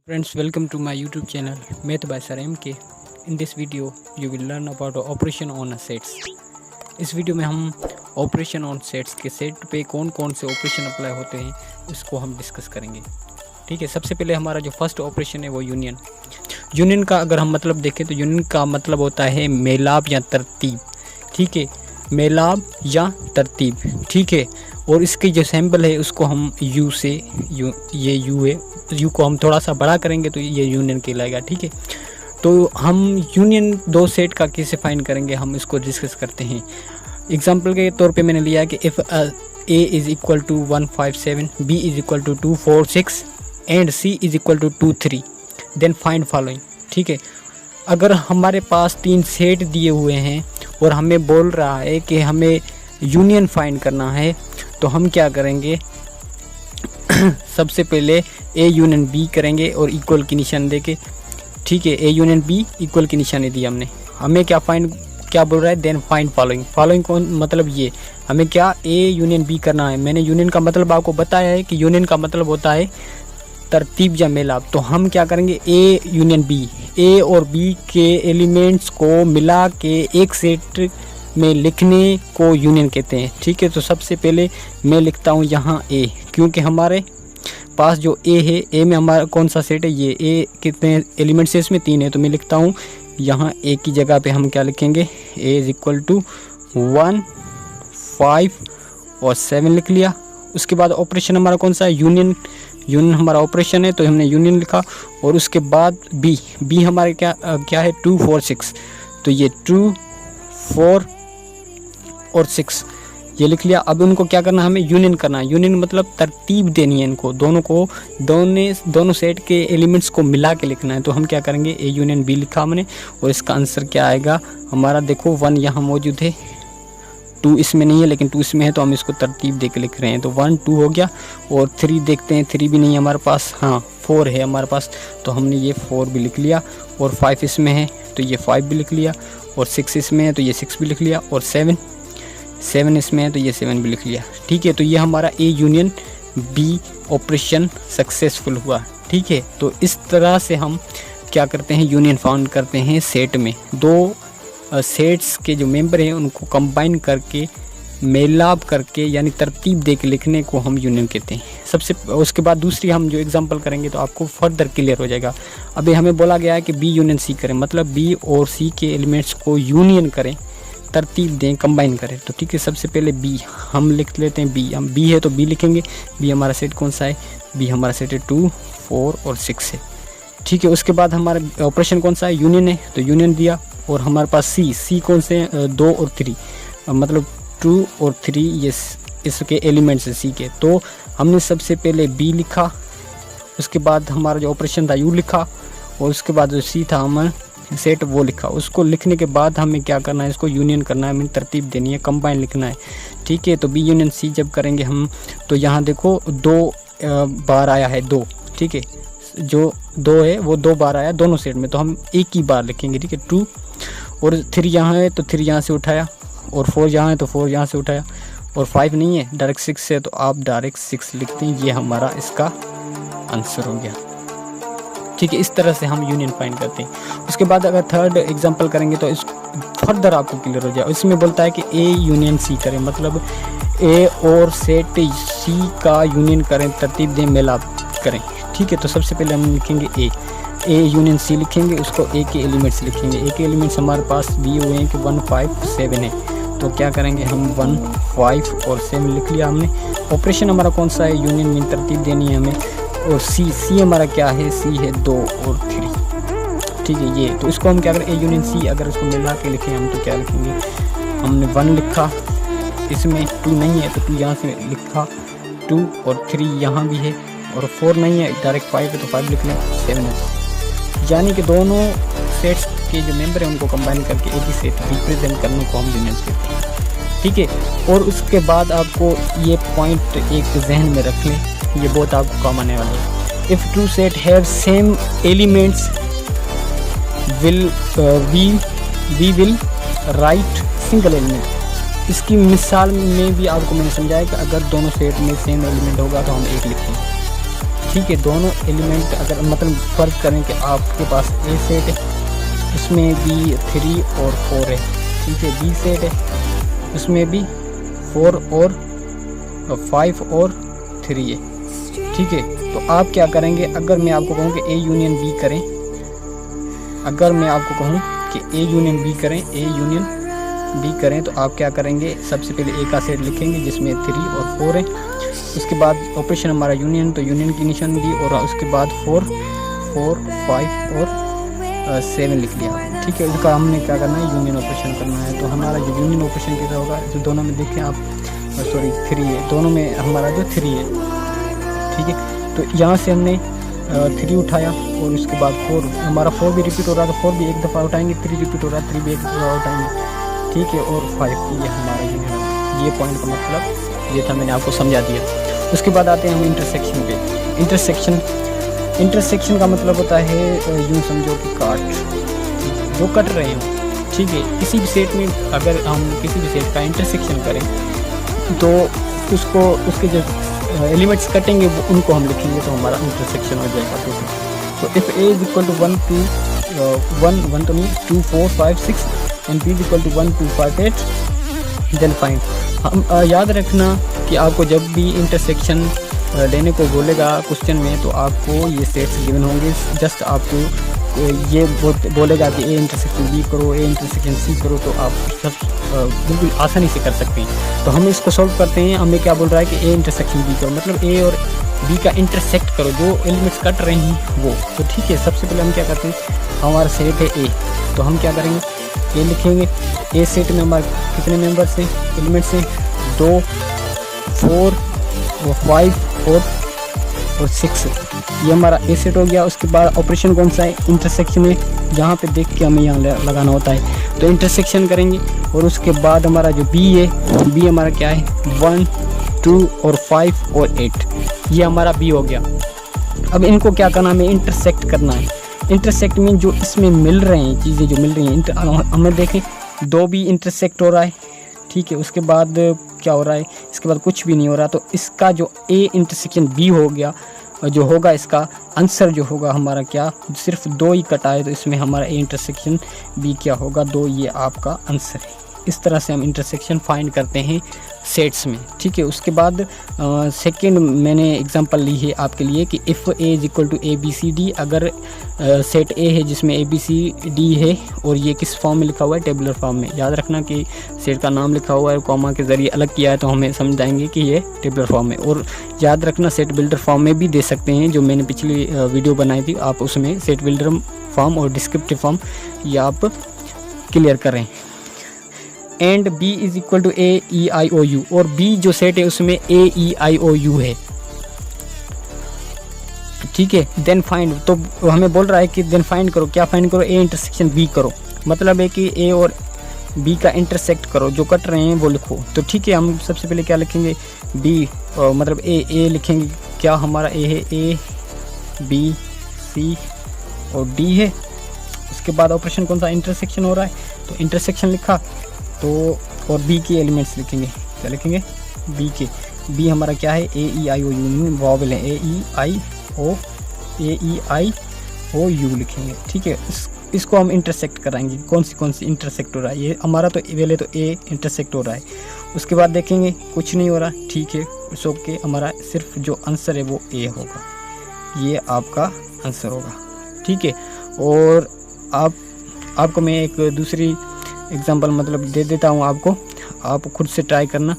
Friends, welcome to my YouTube channel Math by Sir MK. In this video, you will learn about operation on sets. इस video में हम operation on sets के set पे कौन कौन से operation apply होते हैं उसको हम डिस्कस करेंगे। ठीक है, सबसे पहले हमारा जो फर्स्ट ऑपरेशन है वो यूनियन। यूनियन का अगर हम मतलब देखें तो यूनियन का मतलब होता है मेलाप या तरतीब। ठीक है, मेलाप या तरतीब। ठीक है, और इसकी जो सैम्पल है उसको हम यू से ये यू है, यू को हम थोड़ा सा बड़ा करेंगे तो ये यूनियन कहलाएगा। ठीक है, तो हम यूनियन दो सेट का कैसे फाइंड करेंगे हम इसको डिस्कस करते हैं। एग्जांपल के तौर पे मैंने लिया कि if A is equal to 157, B is equal to 246 and C is equal to 23, then find following. ठीक है, अगर हमारे पास तीन सेट दिए हुए हैं और हमें बोल रहा है कि हमें यूनियन फाइंड करना है तो हम क्या करेंगे सबसे पहले ए यूनियन बी करेंगे और इक्वल की निशान देके। ठीक है, ए यूनियन बी इक्वल की निशानी दी हमने। हमें क्या बोल रहा है, देन फाइंड फॉलोइंग। फॉलोइंग कौन मतलब ये हमें क्या ए यूनियन बी करना है। मैंने यूनियन का मतलब आपको बताया है कि यूनियन का मतलब होता है तरतीब या मेलाप। तो हम क्या करेंगे, ए यूनियन बी, ए और बी के एलिमेंट्स को मिला के एक सेट में लिखने को यूनियन कहते हैं। ठीक है, तो सबसे पहले मैं लिखता हूँ यहाँ ए, क्योंकि हमारे पास जो ए है, ए में हमारा कौन सा सेट है, ये ए कितने एलिमेंट्स है इसमें, 3 है। तो मैं लिखता हूँ यहाँ ए की जगह पे हम क्या लिखेंगे, ए इज़ इक्वल टू 1, 5 और 7 लिख लिया। उसके बाद ऑपरेशन हमारा कौन सा है, यूनियन। यूनियन हमारा ऑपरेशन है तो हमने यूनियन लिखा। और उसके बाद बी हमारे क्या है 2, 4, 6। तो ये 2, 4 और 6 ये लिख लिया। अब उनको क्या करना है, हमें यूनियन करना है। यूनियन मतलब तरतीब देनी है इनको, दोनों सेट के एलिमेंट्स को मिला के लिखना है। तो हम क्या करेंगे, ए यूनियन बी लिखा हमने और इसका आंसर क्या आएगा हमारा, देखो 1 यहाँ मौजूद है, 2 इसमें नहीं है लेकिन 2 इसमें है तो हम इसको तरतीब दे के लिख रहे हैं। तो 1, 2 हो गया। और 3 देखते हैं, 3 भी नहीं है हमारे पास, हाँ 4 है हमारे पास तो हमने ये 4 भी लिख लिया। और 5 इसमें है तो ये 5 भी लिख लिया। और 6 इसमें है तो ये 6 भी लिख लिया। और 7 इसमें है तो ये 7 भी लिख लिया। ठीक है, तो ये हमारा A union B operation successful हुआ। ठीक है, तो इस तरह से हम क्या करते हैं, यूनियन फाउंड करते हैं सेट में। दो सेट्स के जो मेंबर हैं उनको कंबाइन करके मेलाप करके यानी तरतीब दे के लिखने को हम यूनियन कहते हैं। उसके बाद दूसरी हम जो एग्जांपल करेंगे तो आपको फर्दर क्लियर हो जाएगा। अभी हमें बोला गया है कि बी यूनियन सी करें, मतलब बी और सी के एलिमेंट्स को यूनियन करें, तरतीब दें, कंबाइन करें। तो ठीक है, सबसे पहले बी हम लिख लेते हैं। बी हम बी है तो बी लिखेंगे। बी हमारा सेट कौन सा है, बी हमारा सेट है 2, 4 और 6 है। ठीक है, उसके बाद हमारा ऑपरेशन कौन सा है, यूनियन है तो यूनियन दिया। और हमारे पास सी कौन से हैं, 2 और 3, मतलब 2 और 3 ये इसके एलिमेंट्स है सी के। तो हमने सबसे पहले बी लिखा, उसके बाद हमारा जो ऑपरेशन था यू लिखा और उसके बाद जो सी था हमारा सेट वो लिखा। उसको लिखने के बाद हमें क्या करना है, इसको यूनियन करना है, हमें तरतीब देनी है, कंबाइन लिखना है। ठीक है, तो बी यूनियन सी जब करेंगे हम तो यहाँ देखो 2 बार आया है 2। ठीक है, जो 2 है वो 2 बार आया दोनों सेट में तो हम एक ही बार लिखेंगे। ठीक है, 2 और 3 यहाँ है तो 3 यहाँ से उठाया। और 4 यहाँ है तो 4 यहाँ से उठाया। और 5 नहीं है, डायरेक्ट 6 है तो आप डायरेक्ट 6 लिखते हैं। ये हमारा इसका आंसर हो गया। ठीक है, इस तरह से हम यूनियन फाइंड करते हैं। उसके बाद अगर थर्ड एग्जांपल करेंगे तो इस फर्दर आपको क्लियर हो जाए। इसमें बोलता है कि ए यूनियन सी करें, मतलब ए और सेट सी का यूनियन करें, तरतीब दें, मेलाप करें। ठीक है, तो सबसे पहले हम लिखेंगे ए यूनियन सी लिखेंगे, उसको ए के एलिमेंट्स लिखेंगे। ए के एलिमेंट्स हमारे पास दिए हुए हैं कि 1, 5, 7 है। तो क्या करेंगे हम 1, 5 और 7 लिख लिया हमने। ऑपरेशन हमारा कौन सा है, यूनियन में तरतीब देनी है हमें। और सी हमारा क्या है, सी है 2 और 3। ठीक है, ये तो इसको हम क्या करें, ए यूनियन सी अगर इसको मिला के लिखें हम तो क्या लिखेंगे, हमने 1 लिखा, इसमें 2 नहीं है तो 2 यहाँ से लिखा, 2 और 3 यहाँ भी है। और 4 नहीं है, डायरेक्ट 5 है तो 5 लिख लें, 7 है। यानी कि दोनों सेट्स के जो मेंबर हैं उनको कंबाइन करके एक ही सेट रिप्रेजेंट करने को हम यूनियन कहते हैं। ठीक है, और उसके बाद आपको ये पॉइंट एक जहन में रख लें, ये बहुत आपको काम आने वाला है। If two set have same elements we will write single element. इसकी मिसाल में भी आपको मैंने समझाया कि अगर दोनों सेट में सेम एलिमेंट होगा तो हम एक लिखेंगे। ठीक है। दोनों एलिमेंट अगर मतलब फ़र्क करें कि आपके पास ए सेट है, उसमें भी 3 और 4 है, ठीक है। बी सेट है, उसमें भी 4 और 5 और 3 है, ठीक है। तो आप क्या करेंगे, अगर मैं आपको कहूँ कि ए यूनियन बी करें, अगर मैं आपको कहूँ कि ए यूनियन बी करें, ए यूनियन बी करें, तो आप क्या करेंगे, सबसे पहले ए का सेट लिखेंगे जिसमें 3 और 4 है। उसके बाद ऑपरेशन हमारा यूनियन, तो यूनियन की निशान दी, और उसके बाद 4, 5 और 7 लिख लिया, ठीक है। उसका हमने क्या करना है, यूनियन ऑपरेशन करना है। तो हमारा जो यूनियन ऑपरेशन कैसा होगा, जो दोनों में देखें आप, सॉरी 3 है, दोनों में हमारा जो 3 है, ठीक है। तो यहाँ से हमने 3 उठाया, और उसके बाद 4, हमारा 4 भी रिपीट हो रहा है, तो 4 भी एक दफ़ा उठाएंगे, 3 रिपीट हो रहा है, 3 भी एक दफ़ा उठाएंगे, ठीक है। और 5, ये हमारा यूनियन, ये पॉइंट का मतलब ये था, मैंने आपको समझा दिया। उसके बाद आते हैं हम इंटरसेक्शन पे। इंटरसेक्शन का मतलब होता है, यूँ समझो कि काट, जो कट रहे हों, ठीक है। किसी भी सेट में अगर हम किसी भी सेट का इंटरसेक्शन करें, तो उसको उसके जो एलिमेंट्स कटेंगे वो उनको हम लिखेंगे, तो हमारा इंटरसेक्शन हो जाएगा। तो if A is equal to 1 2 1 तो नहीं 2 4 5 6 and B is equal to 1 2 5 8, then find. हम याद रखना कि आपको जब भी इंटरसेक्शन लेने को बोलेगा क्वेश्चन में, तो आपको ये सेट्स गिवन होंगे। जस्ट आपको ये बोलेगा कि ए इंटरसेक्शन बी करो, ए इंटरसेक्शन सी करो, तो आप सब बिल्कुल आसानी से कर सकते हैं। तो हम इसको सॉल्व करते हैं। हमें क्या बोल रहा है कि ए इंटरसेक्शन बी करो, मतलब ए और बी का इंटरसेक्ट करो, जो एलिमेंट्स कट रहे हैं वो। तो ठीक है, सबसे पहले हम क्या करते हैं, हमारा सेट है ए, तो हम क्या करेंगे, ए लिखेंगे। ए सेट में हमारे कितने मेंबर्स हैं, एलिमेंट्स हैं, 2 4 और 5 और 6, ये हमारा ए सेट हो गया। उसके बाद ऑपरेशन कौन सा है, इंटरसेक्शन में, जहाँ पे देख के हमें यहाँ लगाना होता है, तो इंटरसेक्शन करेंगे। और उसके बाद हमारा जो बी है, बी हमारा क्या है, 1 2 और 5 और 8, ये हमारा बी हो गया। अब इनको क्या करना, हमें इंटरसेक्ट करना है। इंटरसेक्ट में जो इसमें मिल रहे हैं चीज़ें, जो मिल रही हैं, हमें देखें 2 भी इंटरसेक्ट हो रहा है, ठीक है। उसके बाद क्या हो रहा है, इसके बाद कुछ भी नहीं हो रहा, तो इसका जो ए इंटरसेक्शन बी हो गया, जो होगा इसका आंसर जो होगा हमारा क्या, सिर्फ 2 ही कटा है, तो इसमें हमारा ए इंटरसेक्शन बी क्या होगा, 2, ये आपका आंसर है। इस तरह से हम इंटरसेक्शन फाइंड करते हैं सेट्स में, ठीक है। उसके बाद सेकंड मैंने एग्जांपल ली है आपके लिए कि if A is equal to A B C D, अगर सेट ए है जिसमें ए बी सी डी है, और ये किस फॉर्म में लिखा हुआ है, टेबुलर फॉर्म में। याद रखना कि सेट का नाम लिखा हुआ है, कॉमा के ज़रिए अलग किया है, तो हमें समझ जाएंगे कि ये टेबुलर फॉर्म है। और याद रखना सेट बिल्डर फॉर्म में भी दे सकते हैं, जो मैंने पिछली वीडियो बनाई थी, आप उसमें सेट बिल्डर फॉर्म और डिस्क्रिप्टिव फॉर्म ये आप क्लियर करें। And B is equal to A E I O U, और बी जो सेट है उसमें ए ई आई ओ यू है, ठीक है। देन फाइंड, तो हमें बोल रहा है कि देन फाइंड करो, क्या फाइंड करो, ए इंटरसेक्शन बी करो, मतलब है कि ए और बी का इंटरसेक्ट करो, जो कट रहे हैं वो लिखो। तो ठीक है, हम सबसे पहले क्या लिखेंगे, बी मतलब ए लिखेंगे, क्या हमारा ए है, ए बी सी और डी है। उसके बाद ऑपरेशन कौन सा, इंटरसेक्शन हो रहा है, तो इंटरसेक्शन लिखा, तो और बी के एलिमेंट्स लिखेंगे, क्या लिखेंगे, बी के, बी हमारा क्या है, ए ई आई ओ यू में वॉवल है, ए ई आई ओ यू लिखेंगे, ठीक है। इसको हम इंटरसेक्ट कराएंगे, कौन सी इंटरसेक्ट हो रहा है, ये हमारा तो पहले तो ए इंटरसेक्ट हो रहा है। उसके बाद देखेंगे कुछ नहीं हो रहा, ठीक है, सो के हमारा सिर्फ जो आंसर है वो ए होगा, ये आपका आंसर होगा, ठीक है। और आपको मैं एक दूसरी एग्जांपल मतलब दे देता हूँ आपको, आप खुद से ट्राई करना,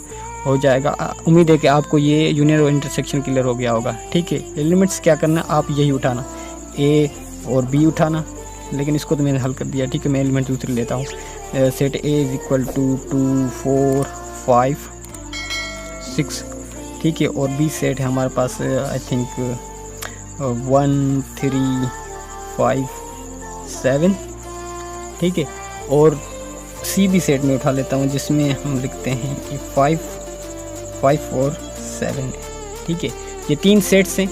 हो जाएगा। उम्मीद है कि आपको ये यूनियन और इंटरसेक्शन क्लियर हो गया होगा, ठीक है। एलिमेंट्स क्या करना, आप यही उठाना, ए और बी उठाना, लेकिन इसको तो मैंने हल कर दिया, ठीक है। मैं एलिमेंट दूसरे लेता हूँ, set A is equal to 2 4 5 6, ठीक है। और बी सेट है हमारे पास आई थिंक 1 3 5 7, ठीक है। और सी बी सेट में उठा लेता हूँ, जिसमें हम लिखते हैं कि 5 और 7, ठीक है। ये 3 सेट्स हैं।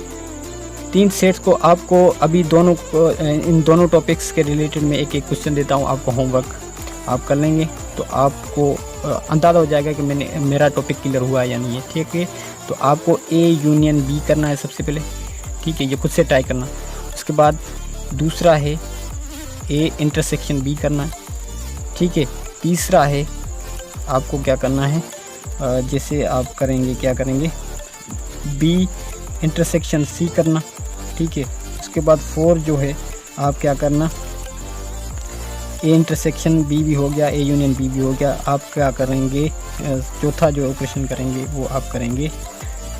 3 सेट्स को आपको अभी इन दोनों टॉपिक्स के रिलेटेड में एक क्वेश्चन देता हूँ, आपको होमवर्क आप कर लेंगे तो आपको अंदाज़ा हो जाएगा कि मेरा टॉपिक क्लियर हुआ है या नहीं है, ठीक है। तो आपको ए यूनियन बी करना है सबसे पहले, ठीक है, ये खुद से ट्राई करना। उसके बाद दूसरा है ए इंटरसेक्शन बी करना, ठीक है। तीसरा है आपको क्या करना है, जैसे आप करेंगे, क्या करेंगे, बी इंटरसेक्शन सी करना, ठीक है। उसके बाद 4 जो है आप क्या करना, ए इंटरसेक्शन बी भी हो गया, ए यूनियन बी भी हो गया। आप क्या करेंगे, चौथा जो ऑपरेशन करेंगे वो आप करेंगे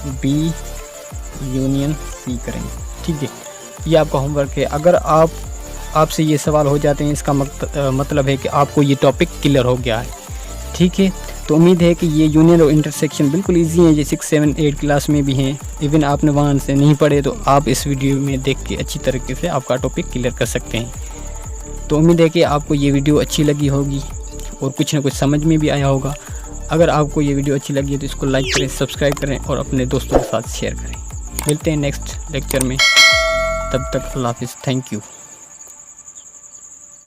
बी यूनियन सी करेंगे, ठीक है। ये आपका होमवर्क है। अगर आपसे ये सवाल हो जाते हैं, इसका मतलब है कि आपको ये टॉपिक क्लियर हो गया है, ठीक है। तो उम्मीद है कि ये यूनियन और इंटरसेक्शन बिल्कुल इजी है, ये 6, 7, 8 क्लास में भी हैं। इवन आपने वहाँ से नहीं पढ़े तो आप इस वीडियो में देख के अच्छी तरीके से आपका टॉपिक क्लियर कर सकते हैं। तो उम्मीद है कि आपको ये वीडियो अच्छी लगी होगी और कुछ ना कुछ समझ में भी आया होगा। अगर आपको ये वीडियो अच्छी लगी है तो इसको लाइक करें, सब्सक्राइब करें और अपने दोस्तों के साथ शेयर करें। मिलते हैं नेक्स्ट लेक्चर में, तब तक अल्लाह हाफिज़, थैंक यू।